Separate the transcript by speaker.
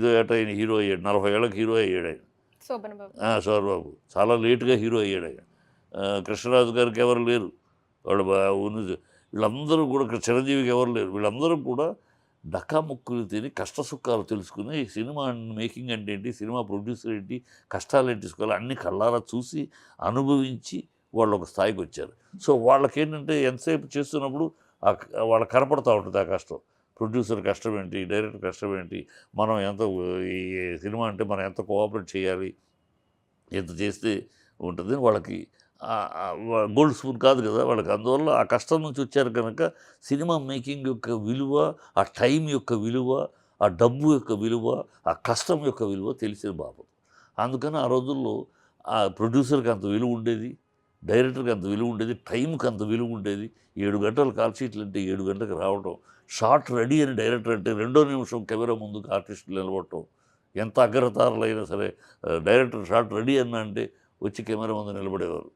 Speaker 1: ఏదో ఏట ఆయన హీరో అయ్యాడు, 40 ఏళ్ళకి హీరో అయ్యాడు ఆయన.
Speaker 2: శోభన్ బాబు.
Speaker 1: శోభన్ బాబు చాలా లేట్గా హీరో అయ్యాడు ఆయన. కృష్ణరాజు గారికి ఎవరు లేరు, వాళ్ళు వీళ్ళందరూ కూడా చిరంజీవికి ఎవరు లేరు. వీళ్ళందరూ కూడా డక్కాముక్కులు తిని కష్టసుఖాలు తెలుసుకుని సినిమా మేకింగ్ అంటే ఏంటి, సినిమా ప్రొడ్యూసర్ ఏంటి, కష్టాలు ఏంటి తీసుకోవాలి అన్ని కళ్ళారా చూసి అనుభవించి వాళ్ళు ఒక స్థాయికి వచ్చారు. సో వాళ్ళకేంటంటే ఎంతసేపు చేస్తున్నప్పుడు వాళ్ళకి కనపడుతూ ఉంటుంది ఆ కష్టం. ప్రొడ్యూసర్ కష్టం ఏంటి, డైరెక్టర్ కష్టం ఏంటి, మనం ఎంత ఈ సినిమా అంటే మనం ఎంత కోఆపరేట్ చేయాలి, ఎంత చేస్తే ఉంటుంది వాళ్ళకి గోల్డ్ స్పూన్ కాదు కదా వాళ్ళకి. అందువల్ల ఆ కష్టం నుంచి వచ్చారు కనుక సినిమా మేకింగ్ యొక్క విలువ, ఆ టైం యొక్క విలువ, ఆ డబ్బు యొక్క విలువ, ఆ కష్టం యొక్క విలువ తెలిసిన బాబు. అందుకని ఆ రోజుల్లో ఆ ప్రొడ్యూసర్కి అంత విలువ ఉండేది, డైరెక్టర్కి అంత విలువ ఉండేది, టైంకి అంత విలువ ఉండేది. 7 గంటలు కాల్ షీట్లు అంటే 7 గంటలకు రావడం, షార్ట్ రెడీ అని డైరెక్టర్ అంటే 2వ నిమిషం కెమెరా ముందుకు ఆర్టిస్టులు నిలబడటం. ఎంత అగ్రతారులైనా సరే డైరెక్టర్ షార్ట్ రెడీ అన్నా అంటే వచ్చి కెమెరా ముందు నిలబడేవారు.